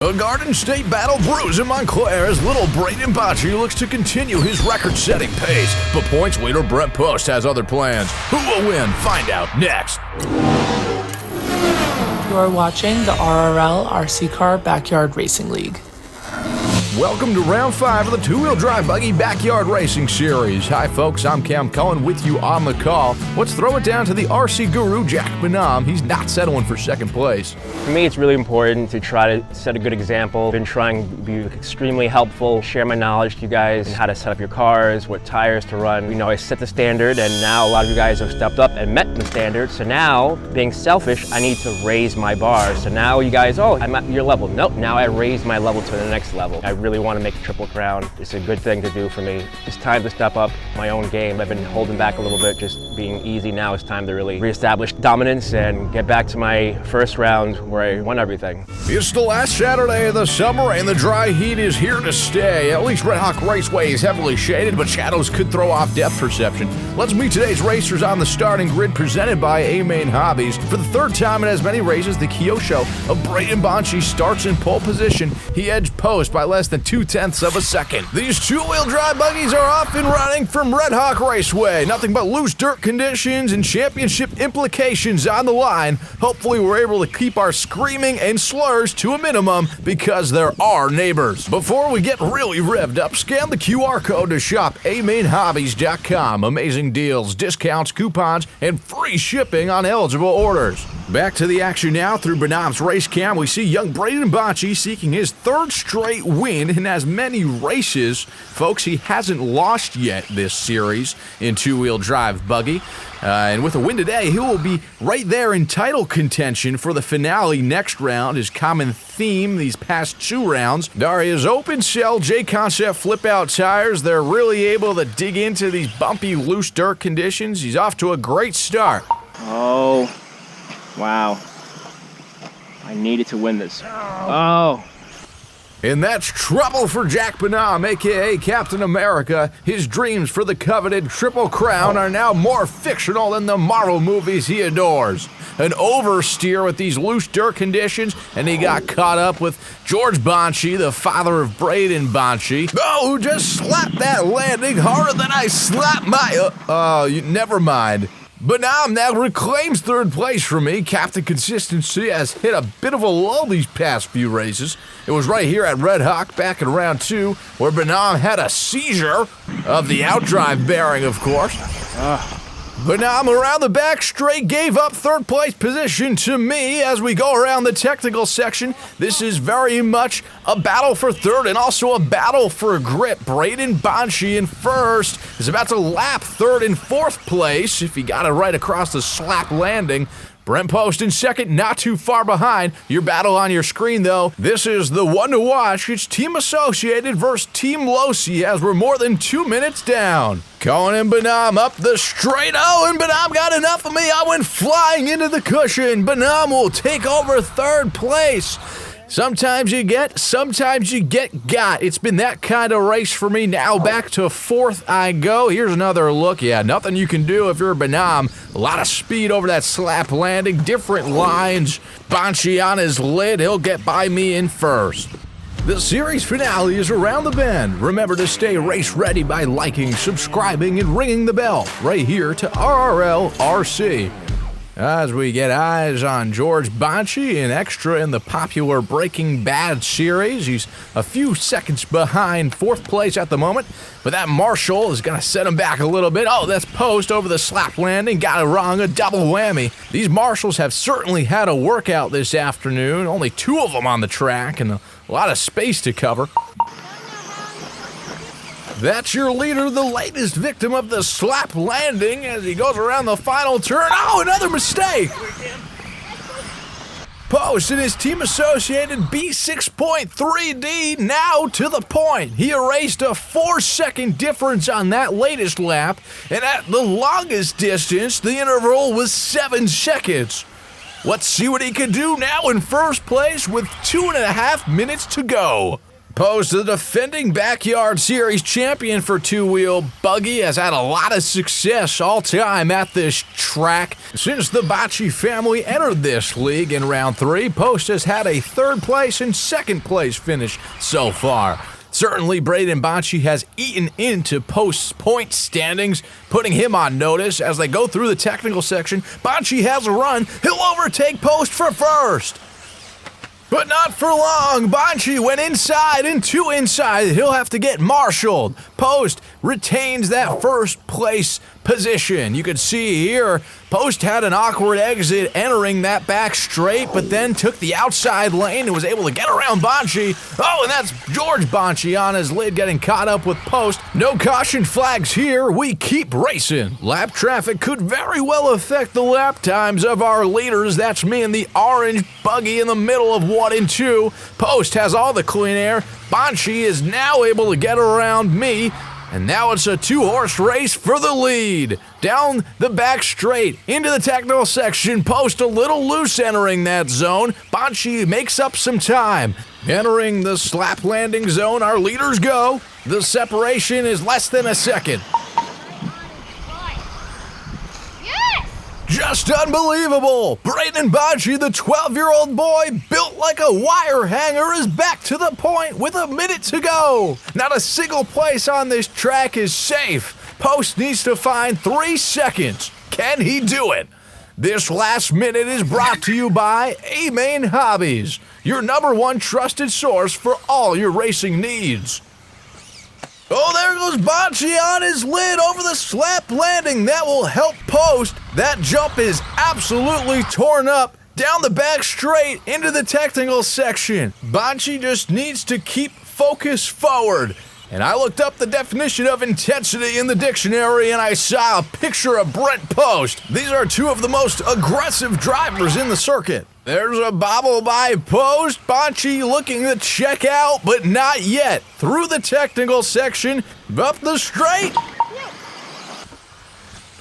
A Garden State battle brews in Montclair as little Braeden Banci looks to continue his record-setting pace, but points leader Brent Post has other plans. Who will win? Find out next. You are watching the RRLRC Car Backyard Racing League. Welcome to round 5 of the two-wheel drive buggy backyard racing series. Hi folks, I'm Cam Cullen with you on the call. Let's throw it down to the RC guru, Jack Bonhomme. He's not settling for second place. For me, it's really important to try to set a good example. I've been trying to be extremely helpful, share my knowledge to you guys and how to set up your cars, what tires to run. You know, I set the standard, and now a lot of you guys have stepped up and met the standard. So now, being selfish, I need to raise my bar. So now you guys, oh, I'm at your level. Nope, now I raised my level to the next level. I really want to make a Triple Crown. It's a good thing to do for me. It's time to step up my own game. I've been holding back a little bit, just being easy. Now it's time to really reestablish dominance and get back to my first round where I won everything. It's the last Saturday of the summer and the dry heat is here to stay. At least Red Hawk Raceway is heavily shaded, but shadows could throw off depth perception. Let's meet today's racers on the starting grid, presented by A-Main Hobbies. For the third time in as many races, the Kyosho of Braeden Banci starts in pole position. He edged Post by less than 0.2 of a second. These two-wheel drive buggies are off and running from Red Hawk Raceway. Nothing but loose dirt conditions and championship implications on the line. Hopefully we're able to keep our screaming and slurs to a minimum because there are neighbors. Before we get really revved up, scan the QR code to shop amainhobbies.com. Amazing deals, discounts, coupons, and free shipping on eligible orders. Back to the action now through Bonhomme's race cam. We see young Braeden Banci seeking his third straight win in as many races. Folks, he hasn't lost yet this series in two-wheel drive buggy. And with a win today, he will be right there in title contention for the finale next round. His common theme these past two rounds are his open cell J-Concept flip-out tires. They're really able to dig into these bumpy, loose dirt conditions. He's off to a great start. Oh, wow. I needed to win this. Oh. And that's trouble for Jack Bonhomme, a.k.a. Captain America. His dreams for the coveted Triple Crown are now more fictional than the Marvel movies he adores. An oversteer with these loose dirt conditions, and he got caught up with George Banci, the father of Braeden Banci. Oh, who just slapped that landing harder than I slapped my... never mind. Bonhomme now reclaims third place for me. Captain Consistency has hit a bit of a lull these past few races. It was right here at Red Hawk back in round 2 where Bonhomme had a seizure of the outdrive bearing, of course. Bonhomme around the back straight gave up third place position to me as we go around the technical section. This is very much a battle for third and also a battle for grip. Braeden Banci in first is about to lap third and fourth place if he got it right across the slap landing. Brent Post in second, not too far behind. Your battle on your screen, though. This is the one to watch. It's Team Associated versus Team Losi as we're more than 2 minutes down. Cullen and Bonhomme up the straight. Oh, and Bonhomme got enough of me. I went flying into the cushion. Bonhomme will take over third place. Sometimes you get got. It's been that kind of race for me. Now back to fourth I go. Here's another look. Yeah, nothing you can do if you're Bonhomme. A lot of speed over that slap landing. Different lines. Banci on his lid. He'll get by me in first. The series finale is around the bend. Remember to stay race ready by liking, subscribing, and ringing the bell right here to RRLRC. As we get eyes on George Banci, an extra in the popular Breaking Bad series. He's a few seconds behind fourth place at the moment, but that Marshall is going to set him back a little bit. Oh, that's Post over the slap landing. Got it wrong, a double whammy. These Marshalls have certainly had a workout this afternoon. Only 2 of them on the track and a lot of space to cover. That's your leader, the latest victim of the slap landing as he goes around the final turn. Oh, another mistake! Post and his Team Associated B6.3D now to the point. He erased a 4-second difference on that latest lap, and at the longest distance, the interval was 7 seconds. Let's see what he can do now in first place with 2.5 minutes to go. Post, the defending Backyard Series champion for 2-wheel Buggy, has had a lot of success all time at this track. Since the Banci family entered this league in round 3, Post has had a 3rd place and 2nd place finish so far. Certainly, Braeden Banci has eaten into Post's point standings, putting him on notice as they go through the technical section. Banci has a run. He'll overtake Post for first. But not for long. Banci went inside and 2 inside. He'll have to get marshaled. Post retains that 1st place position. You can see here, Post had an awkward exit entering that back straight, but then took the outside lane and was able to get around Banci. Oh, and that's George Banci on his lid getting caught up with Post. No caution flags here. We keep racing. Lap traffic could very well affect the lap times of our leaders. That's me and the orange Buggy in the middle of 1 and 2. Post has all the clean air. Banci is now able to get around me. And now it's a 2-horse race for the lead. Down the back straight, into the technical section. Post a little loose entering that zone. Banci makes up some time. Entering the slap landing zone, our leaders go. The separation is less than a second. Just unbelievable! Braeden Banci, the 12-year-old boy built like a wire hanger, is back to the point with a minute to go. Not a single place on this track is safe. Post needs to find 3 seconds. Can he do it? This last minute is brought to you by A-Main Hobbies, your #1 trusted source for all your racing needs. Oh, there goes Banci on his lid over the slap landing. That will help Post. That jump is absolutely torn up. Down the back straight into the technical section. Banci just needs to keep focus forward. And I looked up the definition of intensity in the dictionary and I saw a picture of Brent Post. These are 2 of the most aggressive drivers in the circuit. There's a bobble by Post. Banci looking to check out, but not yet. Through the technical section, up the straight.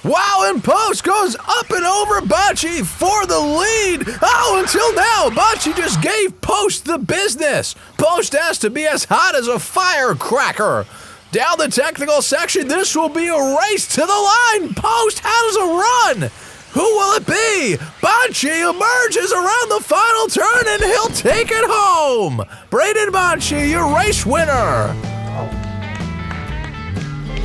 Wow, and Post goes up and over Banci for the lead. Oh, until now, Banci just gave Post the business. Post has to be as hot as a firecracker. Down the technical section, this will be a race to the line. Post has a run. Who will it be? Banci emerges around the final turn and he'll take it home. Braeden Banci, your race winner.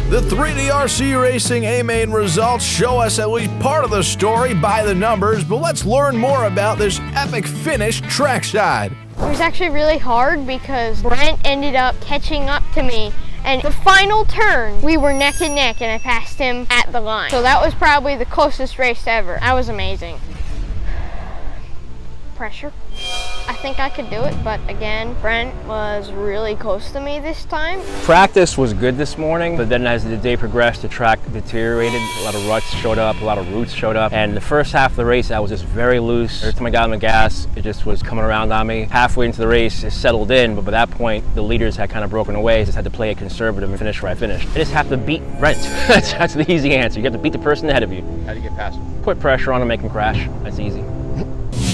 The 3D RC Racing A-Main results show us at least part of the story by the numbers, but let's learn more about this epic finish trackside. It was actually really hard because Brent ended up catching up to me, and the final turn, we were neck and neck and I passed him at the line. So that was probably the closest race ever. That was amazing. Pressure. I think I could do it, but again, Brent was really close to me this time. Practice was good this morning, but then as the day progressed, the track deteriorated. A lot of ruts showed up, a lot of roots showed up, and the first half of the race, I was just very loose. Every time I got on the gas, it just was coming around on me. Halfway into the race, it settled in, but by that point, the leaders had kind of broken away. I just had to play it conservative and finish where I finished. I just have to beat Brent. That's the easy answer. You have to beat the person ahead of you. How do you get past him? Put pressure on him, make him crash. That's easy.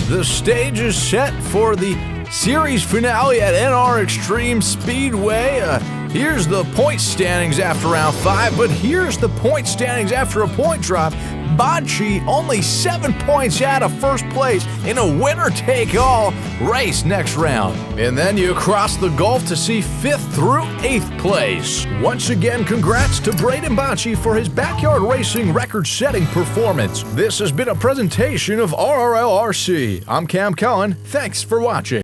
The stage is set for the series finale at NR Extreme Speedway. Here's the point standings after round 5, but here's the point standings after a point drop. Banci only 7 points out of first place in a winner-take-all race next round. And then you cross the gulf to see 5th through 8th place. Once again, congrats to Braeden Banci for his backyard racing record-setting performance. This has been a presentation of RRLRC. I'm Cam Cullen. Thanks for watching.